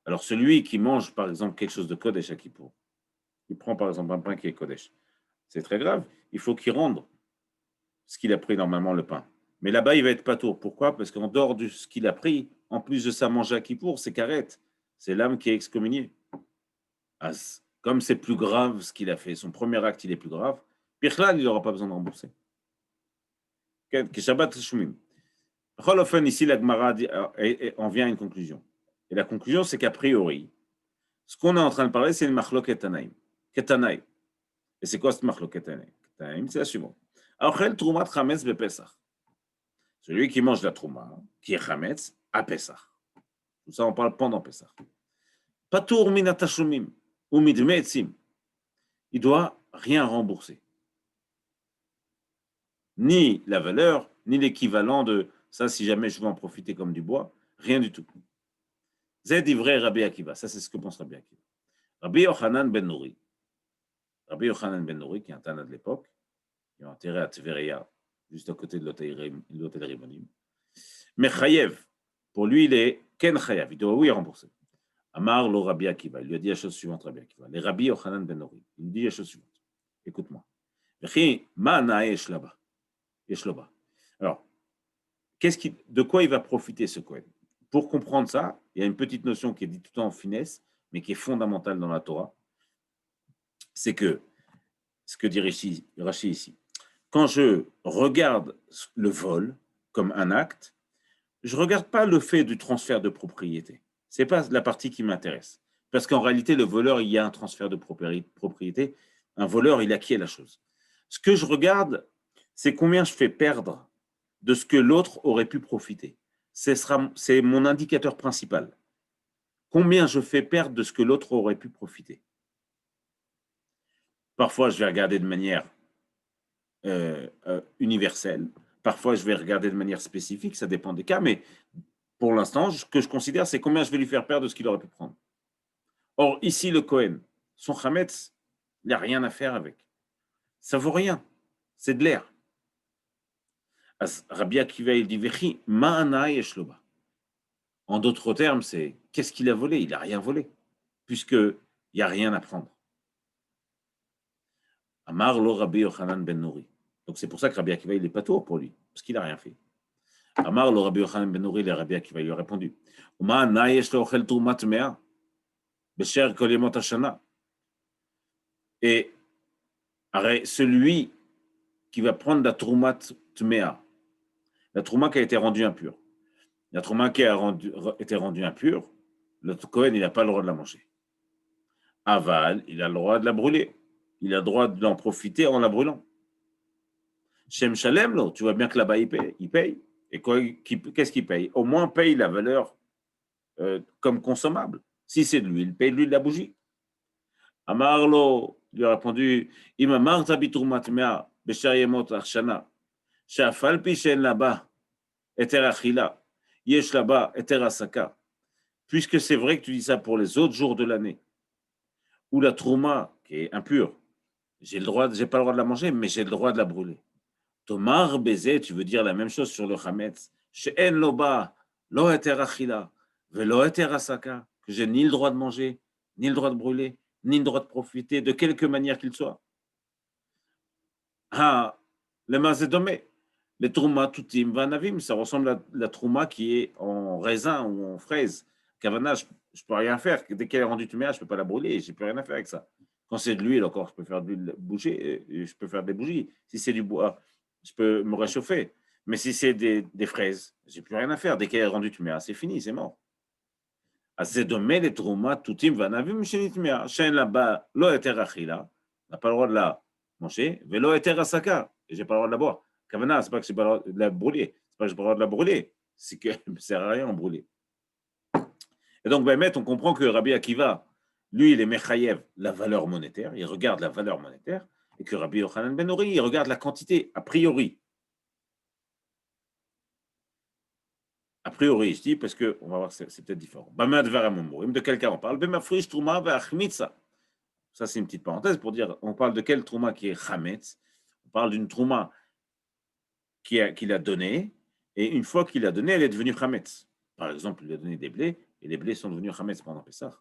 Alors, celui qui mange, par exemple, quelque chose de Kodesh à Kippour, il prend, par exemple, un pain qui est Kodesh. C'est très grave. Il faut qu'il rende ce qu'il a pris normalement, le pain. Mais là-bas, il va être patour. Pourquoi? Parce qu'en dehors de ce qu'il a pris, en plus de ça, manger à Kippour, c'est Karet. C'est l'âme qui est excommuniée. Comme c'est plus grave ce qu'il a fait, son premier acte, il est plus grave, Pirchlal, il n'aura pas besoin de rembourser. Shabbat Shumim. Ici, la Gemara en vient à une conclusion. Et la conclusion, c'est qu'a priori, ce qu'on est en train de parler, c'est une machloket tanaïm. Ketanaï. Et c'est quoi cette machloket tanaïm? C'est la suivante. Achel Trumat Chametz Bepesach. Celui qui mange la Trouma, qui est Chametz, à Pesach. Tout ça, on parle pendant Pesach. Patour min atashumim ou midme etzim. Il doit rien rembourser. Ni la valeur, ni l'équivalent de ça, si jamais je veux en profiter comme du bois, rien du tout. C'est vrai Rabbi Akiva. Ça, c'est ce que pense Rabbi Akiva. Rabbi Yochanan ben Nouri. Rabbi Yochanan ben Nouri, qui est un Tana de l'époque, qui est enterré à Tveria, juste à côté de l'hôtel Ribonim. Mais Chayev, pour lui, il est Ken Chayev. Il doit, oui, rembourser. Amar lo Rabbi Akiva. Il lui a dit la chose suivante, Rabbi Akiva. Les Rabbi Yochanan ben Nouri. Il lui dit la chose suivante. Écoute-moi. Alors, de quoi il va profiter ce Kohen? Pour comprendre ça, il y a une petite notion qui est dite tout le temps en finesse, mais qui est fondamentale dans la Torah. C'est que, ce que dit Rashi ici, quand je regarde le vol comme un acte, je ne regarde pas le fait du transfert de propriété. Ce n'est pas la partie qui m'intéresse. Parce qu'en réalité, le voleur, il y a un transfert de propriété. Un voleur, il acquiert la chose. Ce que je regarde, c'est combien je fais perdre de ce que l'autre aurait pu profiter. C'est mon indicateur principal. Combien je fais perdre de ce que l'autre aurait pu profiter. Parfois, je vais regarder de manière universelle. Parfois, je vais regarder de manière spécifique. Ça dépend des cas. Mais pour l'instant, ce que je considère, c'est combien je vais lui faire perdre de ce qu'il aurait pu prendre. Or, ici, le Kohen, son Chametz, il n'a rien à faire avec. Ça ne vaut rien. C'est de l'air. Rabbi Akiva, il dit Vechi, ma'ana yeshloba. En d'autres termes, c'est qu'est-ce qu'il a volé? Il n'a rien volé, puisqu'il n'y a rien à prendre. Amar lo Rabbi Yochanan ben Nouri. Donc c'est pour ça que Rabbi Akiva, il n'est pas tôt pour lui, parce qu'il n'a rien fait. Amar lo Rabbi Yochanan ben Nouri, le Rabbi Akiva, il lui a répondu Ma'ana yeshlo ochel trumat mea, besher kol yemot hashana. Et celui qui va prendre la trumat tmea, la trouma qui a été rendue impure. La trouma qui a été rendue impure, le Kohen, il n'a pas le droit de la manger. Aval, il a le droit de la brûler. Il a le droit d'en profiter en la brûlant. Shem Shalem, là, tu vois bien que là-bas, il paye. Et qu'est-ce qu'il paye? Au moins, paye la valeur comme consommable. Si c'est de l'huile, paye de l'huile de la bougie. Amarlo, lui a répondu, Imamar tabiturmat mea, beshayemot arshana, shafal pishen là-bas. Eter achila, yesh là-bas, eter asaka. puisque c'est vrai que tu dis ça pour les autres jours de l'année, où la trouma, qui est impure, j'ai pas le droit de la manger, mais j'ai le droit de la brûler. Tomar baiser, tu veux dire la même chose sur le chametz. She'en loba, lo eter achila, velo eter asaka, que j'ai ni le droit de manger, ni le droit de brûler, ni le droit de profiter, de quelque manière qu'il soit. Ah, le mazédomé, les trouma tutim vanavim, ça ressemble à la trouma qui est en raisin ou en fraise. Kavana, je ne peux rien faire. Dès qu'elle est rendue tuméa, je ne peux pas la brûler, je ne peux rien faire avec ça. Quand c'est de l'huile, encore, je peux faire de l'huile bouger, je peux faire des bougies. Si c'est du bois, je peux me réchauffer. Mais si c'est des fraises, je n'ai plus rien à faire. Dès qu'elle est rendue tuméa, c'est fini, c'est mort. Azédomé, les trouma tutim vanavim, shenitméa. Shen là-bas, lo eter achila, n'a pas le droit de la manger, velo eter asaka, et j'ai pas le droit de la boire. Kavana, c'est pas que j'ai pas le droit de la brûler, c'est pas que j'ai pas le droit de la brûler, c'est que ça ne sert à rien en brûler. Et donc, on comprend que Rabbi Akiva, lui, il est mechayev la valeur monétaire, il regarde la valeur monétaire, et que Rabbi Yochanan ben Nori, il regarde la quantité, a priori. A priori, je dis, parce que, on va voir, c'est peut-être différent. De quel cas on parle? Ça, c'est une petite parenthèse pour dire, on parle de quel trouma qui est chametz. On parle d'une trouma qu'il a donnée, et une fois qu'il a donné, elle est devenue chametz. Par exemple, il a donné des blés, et les blés sont devenus chametz pendant Pessah.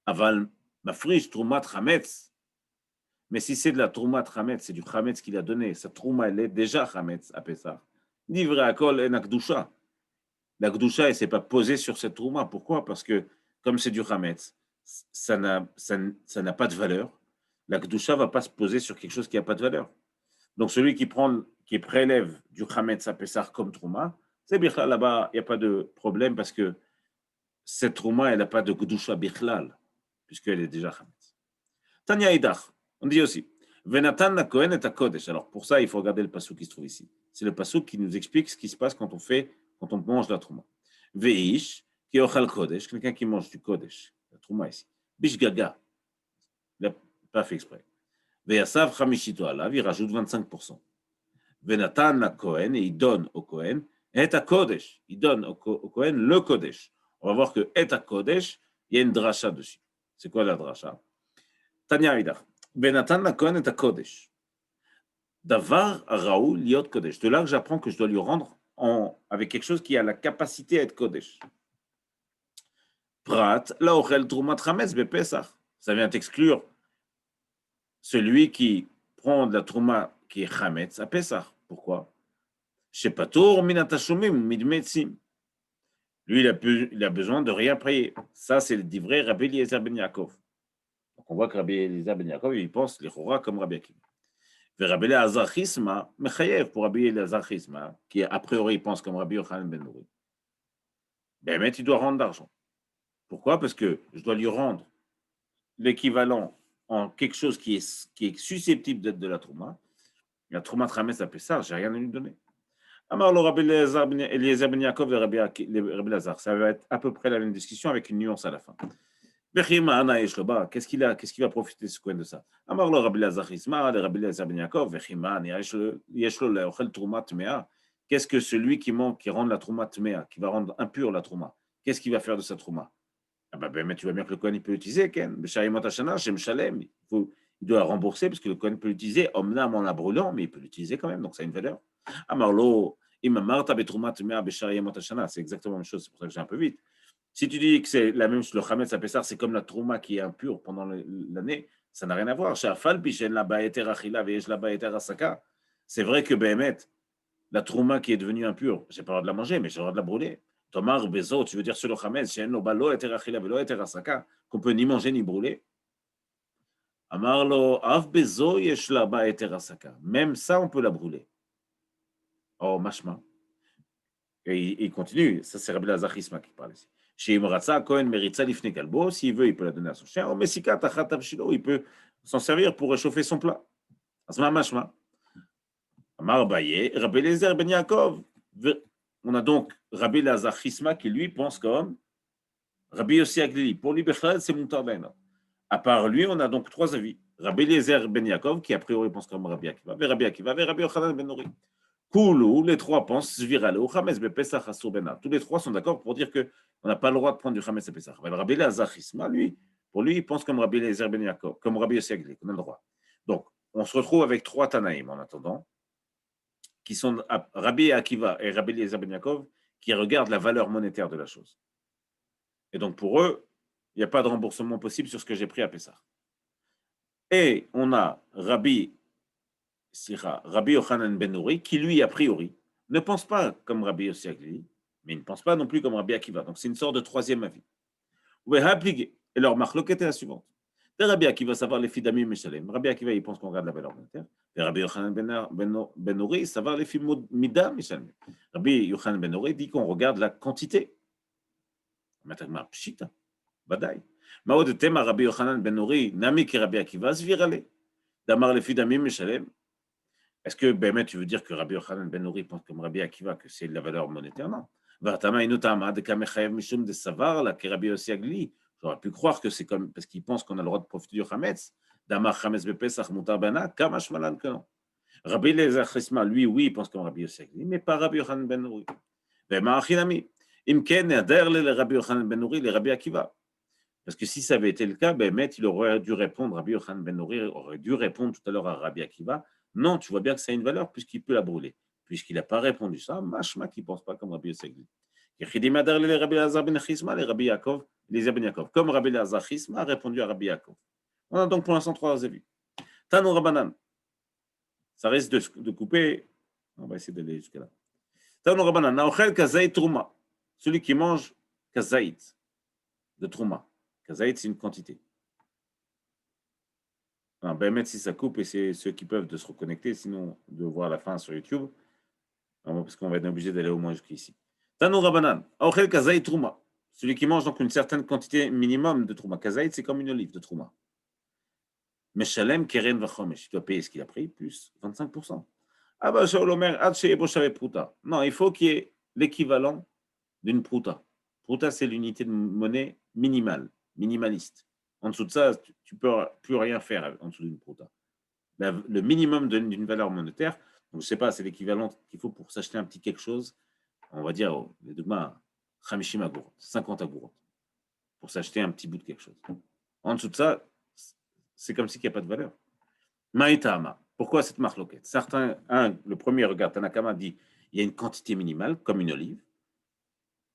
Aval mafrish troumat chametz. Mais si c'est de la troumat chametz, c'est du chametz qu'il a donné, sa trouma, elle est déjà chametz à Pessah. Livré à kol en akdusha. La gdusha, elle ne s'est pas posée sur cette trouma. Pourquoi? Parce que, comme c'est du chametz, ça n'a pas de valeur. La gdusha ne va pas se poser sur quelque chose qui n'a pas de valeur. Donc, celui qui prélève du chametz à Pessah comme trouma, c'est bichlal là-bas, il n'y a pas de problème parce que cette trouma, elle n'a pas de gdusha bichlal, puisqu'elle est déjà chametz. Tanya Idach, on dit aussi, Venatan la Kohen et Kodesh. Alors, pour ça, il faut regarder le passouk qui se trouve ici. C'est le passouk qui nous explique ce qui se passe quand on mange la trouma. Veish, qui ochal Kodesh, quelqu'un qui mange du Kodesh, la trouma ici. Bish Gaga, il n'a pas fait exprès. Veyasav Chamishito alav, il rajoute 25%. Venatan la Kohen, et il donne au Kohen, et à Kodesh, il donne au Kohen le Kodesh. On va voir que et à Kodesh, il y a une dracha dessus. C'est quoi la dracha? Tanya Idach, Venatan la Kohen et à Kodesh. Davar Raoul liot Kodesh. De là que j'apprends que je dois lui rendre avec quelque chose qui a la capacité à être Kodesh. Prat, la ochel trumat chametz bepesach. Ça vient exclure celui qui prend de la trouma qui est chametz à Pesach. Pourquoi? Shepatour minatashumim midmetzim. Lui, il a besoin de rien payer. Ça, c'est le divrei Rabbi Eliezer ben Yaakov. Donc, on voit que Rabbi Eliezer ben Yaakov, il pense les chora comme Rabbi Akiva. Rabbi Eliezer Chisma, mechayev pour Rabbi Eliezer Chisma, qui a priori pense comme Rabbi Yochanan ben Nori. Ben, il doit rendre d'argent. Pourquoi? Parce que je dois lui rendre l'équivalent en quelque chose qui est susceptible d'être de la trouma. La trouma tramès à Pessah, j'ai rien à lui donner. Alors, le Rabbi Eliezer ben Yaakov et Rabbi Elazar, ça va être à peu près la même discussion avec une nuance à la fin. Qu'est-ce qu'il va profiter ce coin de ça? Alors, le Rabbi Elazar Isma, le Rabbi Eliezer ben Yaakov, qu'est-ce que celui qui rend la trouma tmea, qui va rendre impure la trouma, qu'est-ce qu'il va faire de sa trouma? Mais tu vois bien que le Kohen peut l'utiliser, Ken. Il doit rembourser parce que le Kohen peut l'utiliser, omnam en la brûlant, mais il peut l'utiliser quand même, donc ça a une valeur. C'est exactement la même chose, c'est pour ça que j'ai un peu vite. Si tu dis que c'est la même chose, le Chametz à Pessah, c'est comme la trouma qui est impure pendant l'année, ça n'a rien à voir. C'est vrai que Béhémet, la trouma qui est devenue impure, j'ai pas le droit de la manger, mais j'ai le droit de la brûler. Tomar Bezo, tu veux dire sur le Chametz, qu'on peut ni manger ni brûler. Amarlo, Av Bezo, Yeshla Ba Eterasaka. Même ça, on peut la brûler. Oh, machma. Et il continue, ça c'est Rabbi Elazar Chisma qui parle ici. Chez Imratza, Kohen Meritza Lifne Kalbo, s'il veut, il peut la donner à son chien. Au Messika, Tachat Avshilo, il peut s'en servir pour réchauffer son plat. Asma machma. Amar Baye, Rabbi Eliezer ben Yaakov. On a donc Rabbi Elazar Chisma qui lui pense comme Rabbi Yossi Aglili. Pour lui, Bechlal, c'est Moutar Ben. À part lui, on a donc trois avis. Rabbi Eliezer ben Yaakov qui a priori pense comme Rabbi Akiva, et Rabbi Yochanan ben Nori. Koulou, les trois pensent, Zvirale, ou Chametz, Bepesach, Asur Benar. Tous les trois sont d'accord pour dire qu'on n'a pas le droit de prendre du Chametz à Pesach. Mais le Rabbi Elazar Isma, lui, pour lui, il pense comme Rabbi Eliezer Ben Yaakov, comme Rabbi Yossi Agli, qu'on a le droit. Donc, on se retrouve avec trois Tanaïm en attendant, qui sont Rabbi Akiva et Rabbi Eliezer Ben Yaakov, qui regardent la valeur monétaire de la chose. Et donc, pour eux, il n'y a pas de remboursement possible sur ce que j'ai pris à Pessah. Et on a Rabbi Yochanan Ben Nouri, qui lui, a priori, ne pense pas comme Rabbi Yossi Agli, mais il ne pense pas non plus comme Rabbi Akiva. Donc, c'est une sorte de troisième avis. Et leur marloquette était la suivante. De Rabbi Akiva, savoir les filles d'Ami Meshalem. Rabbi Akiva, il pense qu'on regarde la valeur monétaire. Et Rabbi Yochanan Ben Nouri, savoir les filles Mida Meshalem. Rabbi Yochanan Ben Nouri dit qu'on regarde la quantité. Maintenant, pshita, badaï. Maod tema Rabbi Yochanan Ben Nouri, nami ki Rabbi Akiva, zvirale. Damar les filles d'Ami Meshalem. Est-ce que ben, tu veux dire que Rabbi Yochanan Ben Nouri pense comme Rabbi Akiva que c'est de la valeur monétaire? Non. J'aurais pu croire que c'est comme parce qu'il pense qu'on a le droit de profiter du Hametz. Damar Hametz Bepesach Mutar Bana, Kamash Malan que non. Rabbi Eliezer Chesma, lui, oui, il pense comme Rabbi Yossi Agli, mais pas Rabbi Yochanan Ben Nouri. Ve'ma'achinami. Imken Nader le Rabbi Yochanan Ben Nouri, le Rabbi Akiva. Parce que si ça avait été le cas, ben, il aurait dû répondre, Rabbi Yochanan Ben Nouri aurait dû répondre tout à l'heure à Rabbi Akiva. Non, tu vois bien que ça a une valeur puisqu'il peut la brûler. Puisqu'il n'a pas répondu ça, machma qui ne pense pas comme Rabbi Yossi Agli. Comme Rabbi Elazar Chisma a répondu à Rabbi Yaakov. On a donc pour l'instant trois avis. Tano Rabbanan. Ça risque de couper. On va essayer d'aller jusqu'à là. Tano Rabbanan. Naochel kazaït truma. Celui qui mange kazaït de truma. Kazaït, c'est une quantité. Ben, si ça coupe, et c'est ceux qui peuvent de se reconnecter, sinon de voir la fin sur YouTube, parce qu'on va être obligé d'aller au moins jusqu'ici. Tano Rabbanan, Aochel Kazaït Trouma. Celui qui mange donc une certaine quantité minimum de Trouma. Kazaït, c'est comme une olive de Trouma. Meshalem Keren Vachomesh. Il doit payer ce qu'il a pris, plus 25%. Ah bah, Shaul Omer, Ad Sheebo Shave Pruta. Non, il faut qu'il y ait l'équivalent d'une Pruta. Pruta, c'est l'unité de monnaie minimale, minimaliste. En dessous de ça, tu ne peux plus rien faire en dessous d'une Pruta. Le minimum d'une valeur monétaire, donc, je ne sais pas, c'est l'équivalent qu'il faut pour s'acheter un petit quelque chose, on va dire, les dogmas, 50 agourot, pour s'acheter un petit bout de quelque chose. En dessous de ça, c'est comme si il n'y a pas de valeur. Maïtama, pourquoi cette marloquette? Certains, le premier regard, Tanakama dit, il y a une quantité minimale, comme une olive,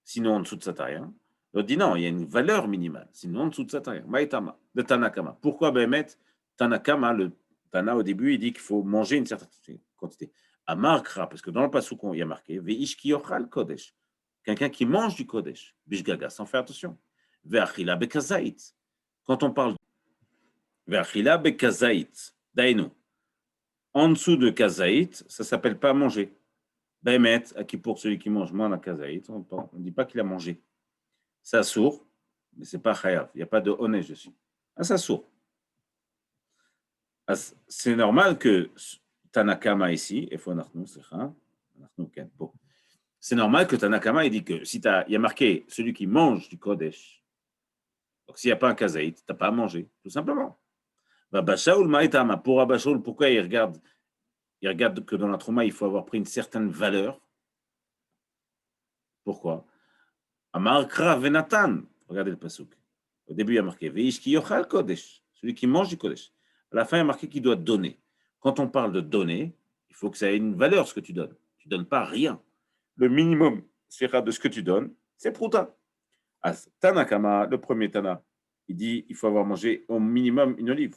sinon en dessous de ça, tu n'as rien. L'autre dit non, il y a une valeur minimale, sinon en dessous de ça, tu n'as rien. Maïtama, de Tanakama. Pourquoi Bémet, Tanakama, le Tana, au début, il dit qu'il faut manger une certaine quantité. Amarkra, parce que dans le Passouk, il y a marqué Veish ki yochal kodesh. Quelqu'un qui mange du kodesh, bishgaga, sans faire attention. Ve'achila bekazait. Quand on parle ve'achila bekazait, dainu, en dessous de kazait, ça ne s'appelle pas manger. Bemet, qui pour celui qui mange moins la kazait, on ne dit pas qu'il a mangé. Ça sourd, mais ce n'est pas chayav. Il n'y a pas de honnête dessus. Ça sourd. C'est normal que Tanakama ici, c'est normal que Tanakama il dit que si il y a marqué celui qui mange du Kodesh, donc s'il n'y a pas un kazaït, tu n'as pas à manger, tout simplement. Pour Abashaoul, pourquoi il regarde que dans la trauma, il faut avoir pris une certaine valeur? Pourquoi? Amarkra venatan, regardez le pasuk. Au début, il y a marqué Veish ki yochal Kodesh, celui qui mange du Kodesh. À la fin, il y a marqué qu'il doit donner. Quand on parle de donner, il faut que ça ait une valeur ce que tu donnes. Tu ne donnes pas rien. Le minimum de ce que tu donnes, c'est prouta. Tanakama, le premier Tana, il dit il faut avoir mangé au minimum une olive.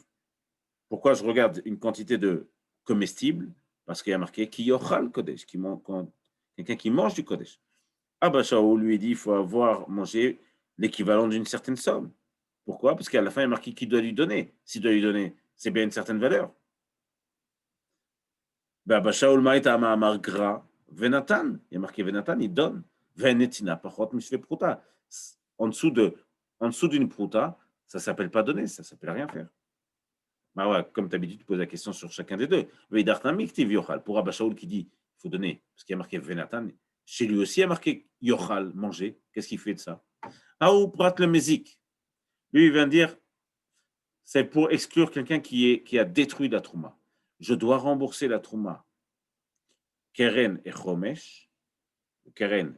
Pourquoi je regarde une quantité de comestibles? Parce qu'il y a marqué ki yochal kodesh, quelqu'un qui mange du kodesh. Abba Shaul lui dit il faut avoir mangé l'équivalent d'une certaine somme. Pourquoi? Parce qu'à la fin, il y a marqué qui doit lui donner. S'il doit lui donner, c'est bien une certaine valeur. Abba Shaul ma'ita ma'amar gra venatan. Il y a marqué venatan, il donne. Venetina pachot mishve pruta. En dessous d'une pruta, ça ne s'appelle pas donner, ça ne s'appelle rien faire. Bah ouais, comme d'habitude, tu poses la question sur chacun des deux. Pour Abba Shaul qui dit il faut donner, parce qu'il y a marqué venatan, chez lui aussi il y a marqué yochal, manger. Qu'est-ce qu'il fait de ça? Ou prat le mezik. Lui, il vient dire c'est pour exclure quelqu'un qui a détruit la trouma. Je dois rembourser la trouma. Keren et Chomesh. Keren,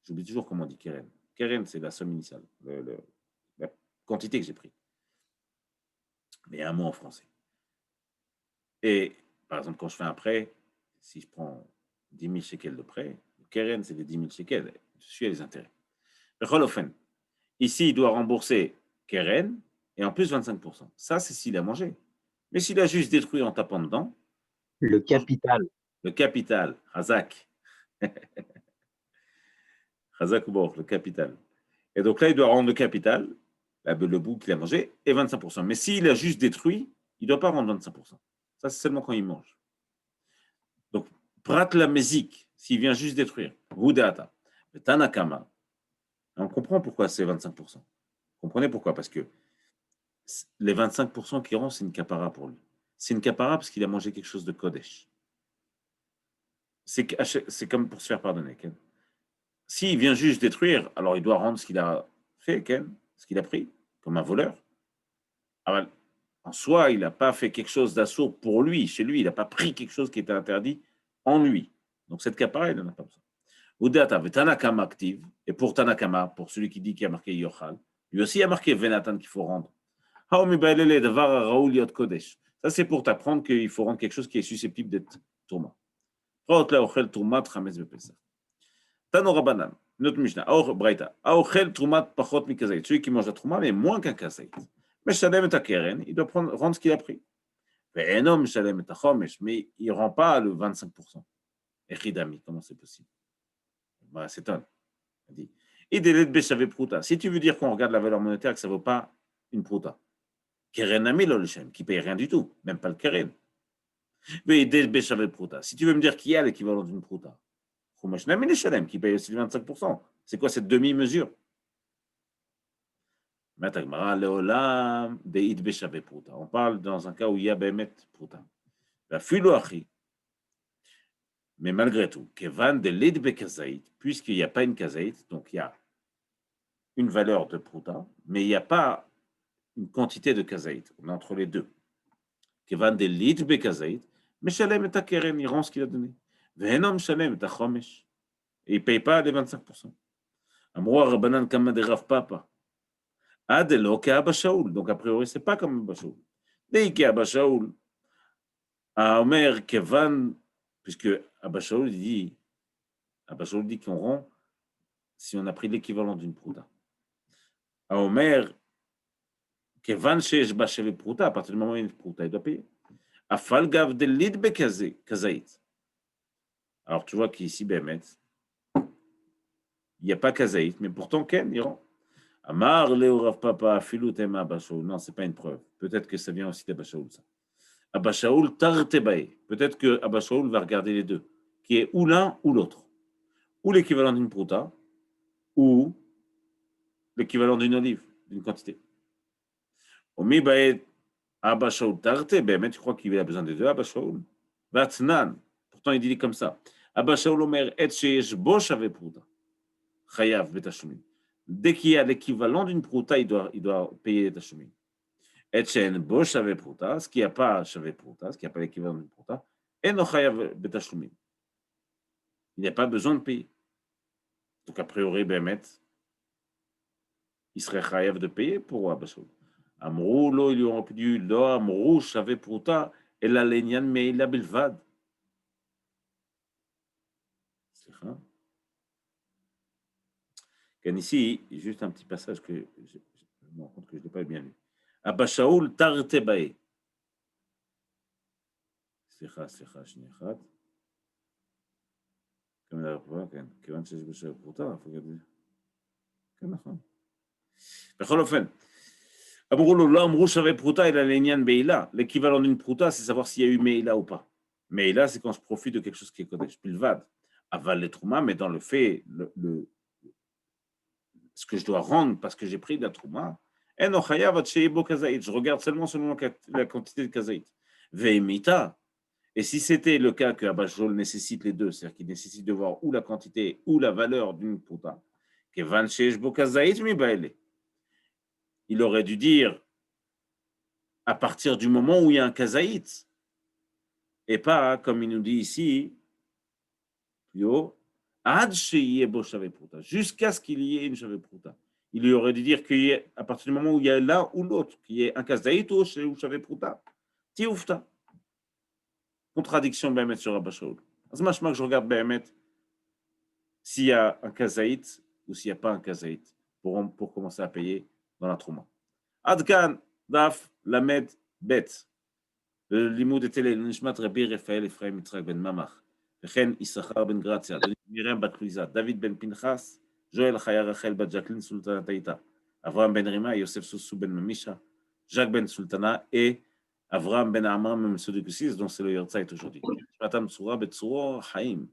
j'oublie toujours comment on dit Keren. Keren, c'est la somme initiale, la quantité que j'ai pris. Mais il y a un mot en français. Et par exemple, quand je fais un prêt, si je prends 10 000 shekels de prêt, le Keren, c'est les 10 000 shekels. Je suis à les intérêts. Le Cholofen, ici, il doit rembourser Keren et en plus 25%. Ça, c'est s'il a mangé. Mais s'il a juste détruit en tapant dedans, Le capital. le capital, Hazak, Hazak ou Baruch, le capital. Et donc là, il doit rendre le capital, le bout qu'il a mangé, et 25%. Mais s'il a juste détruit, il ne doit pas rendre 25%. Ça, c'est seulement quand il mange. Donc, Prat la Mézik, s'il vient juste détruire, Vudata, Tanakama, on comprend pourquoi c'est 25%. Vous comprenez pourquoi? Parce que les 25% qui rentrent, c'est une capara pour lui. C'est une capara parce qu'il a mangé quelque chose de Kodesh. C'est comme pour se faire pardonner. Ken. S'il vient juste détruire, alors il doit rendre ce qu'il a fait, Ken, ce qu'il a pris, comme un voleur. Alors, en soi, il n'a pas fait quelque chose d'assaut pour lui, chez lui. Il n'a pas pris quelque chose qui était interdit en lui. Donc cette capara, il n'en a pas besoin. Udata, Tanakama active. Et pour Tanakama, pour celui qui dit qu'il y a marqué Yochal, lui aussi il y a marqué Venatan qu'il faut rendre. Ça, c'est pour t'apprendre qu'il faut rendre quelque chose qui est susceptible d'être tourment. Tano Rabanan, notre Mishnah, Braïta, celui qui mange la trouma, mais moins qu'un kazaït. Mais Shalem est à Keren, il doit rendre ce qu'il a pris. Mais un homme, Shalem est à Chomesh, mais il ne rend pas le 25%. Echidami, comment c'est possible? Bah, c'est un. Il dit, si tu veux dire qu'on regarde la valeur monétaire, que ça ne vaut pas une prouta. Keren Amil Olshem, qui ne paye rien du tout, même pas le Keren. Mais si tu veux me dire qu'il y a l'équivalent d'une prouta, Chumash Namil Shalem, qui paye aussi le 25%. C'est quoi cette demi-mesure? On parle dans un cas où il y a Behemet prouta. Mais malgré tout, Kevan de l'Idbe Kazaït, puisqu'il n'y a pas une Kazaït, donc il y a une valeur de prouta, mais il n'y a pas une quantité de kazaït. On est entre les deux. Kevan de l'Idbe Kazaït, mais Shalem est à Keren, il rend ce qu'il a donné. Venom Shalem est à Chomesh. Et il ne paye pas les 25%. Amroa Rabbanan Kama de Rav Papa. Adelo ke Abba Shaul. Donc, a priori, ce n'est pas comme Abba Shaul. Dès que Abba Shaul a Omer Kevan, puisque Abba Shaul dit qu'on rend si on a pris l'équivalent d'une prouta. A Omer Kevan sheesh ba sheve prouta, à partir du moment où il y a une prouta, il doit payer. Afal gav de l'idbe kazaït. Alors, tu vois qu'ici, Bémet, il n'y a pas kazaït, mais pourtant, Ken, il rend. Amar Leo Rav Papa Filut Ema Abba Shaul. Non, c'est pas une preuve. Peut-être que ça vient aussi d'Abba Shaul, ça. Abba Shaul Tartebae. Peut-être que Abba Shaul va regarder les deux, qui est ou l'un ou l'autre. Ou l'équivalent d'une prouta, ou l'équivalent d'une olive, d'une quantité. Omi Bae Abba Shaul Tartebae. Mais tu crois qu'il a besoin des deux, Abba Shaul? Vatnan. Pourtant, il dit comme ça. Abba Shaul Omer Et Sheesh Bo Shave Prouta. Chayav Betashumim. Dès qu'il y a l'équivalent d'une prouta, il doit payer les tachumim. Et chen bo shave prouta, ce qui n'a pas shave prouta, ce qui n'a pas l'équivalent d'une prouta, et no chayav betashumim. Il n'y a pas besoin de payer. Donc, a priori, Bémet, il serait chayav de payer pour Abba Shaul. Amrou, lo, il aurait pu dire, lo, amrou, shave prouta, et la lenyan meila bilvad. C'est ça. Ici, juste un petit passage que je me rends compte que je ne l'ai pas bien lu. Abba Shaul Tartebae. סליחה, שנייה אחת. כן, כיוון שיש בשביל פרוטה, כן, נכון. בכל אופן, אמרו לו, לא אמרו שווה פרוטה, אלא לעניין בעילה. L'équivalent d'une prouta, c'est savoir s'il y a eu meila ou pas. Meila, c'est quand je profite de quelque chose qui est kodesh, pilvad. Aval les trouma, mais dans le fait, ce que je dois rendre parce que j'ai pris de la trouma, je regarde seulement selon la quantité de kazaït. Veimita. Et si c'était le cas que Abba Shaul nécessite les deux, c'est-à-dire qu'il nécessite de voir ou la quantité ou la valeur d'une prouta, il aurait dû dire à partir du moment où il y a un kazaït, et pas, comme il nous dit ici, plus haut, Ad sheyeh bo shaveh pruta, jusqu'à ce qu'il y ait une shaveh pruta. Il lui aurait dû dire qu'à partir du moment où il y a l'un ou l'autre, qu'il y ait un kazaït ou shaveh pruta, tioufta. Contradiction Béhémet sur Abba Shaul. Az mashma que je regarde Béhémet s'il y a un kazaït ou s'il n'y a pas un kazaït pour commencer à payer dans la trouma. Adkan, Daf, Lamed, Bet. Le limoud était le Nishmat Rabbi Raphaël Ephraim Yitzhak ben Mamach. וכן יששכר בן גרציה, מרים בת חליזה, דוד בן פנחס, Joël Chaya Rachel bat Jacqueline Sultana Taïta, Avraham ben Rima, Yosef Soussou ben Mamisha, Jacques ben Sultana et Avraham ben Amram, M. de Kussis, dont c'est le Yortzeit aujourd'hui. Shmatam Tsura Betsuro Haïm.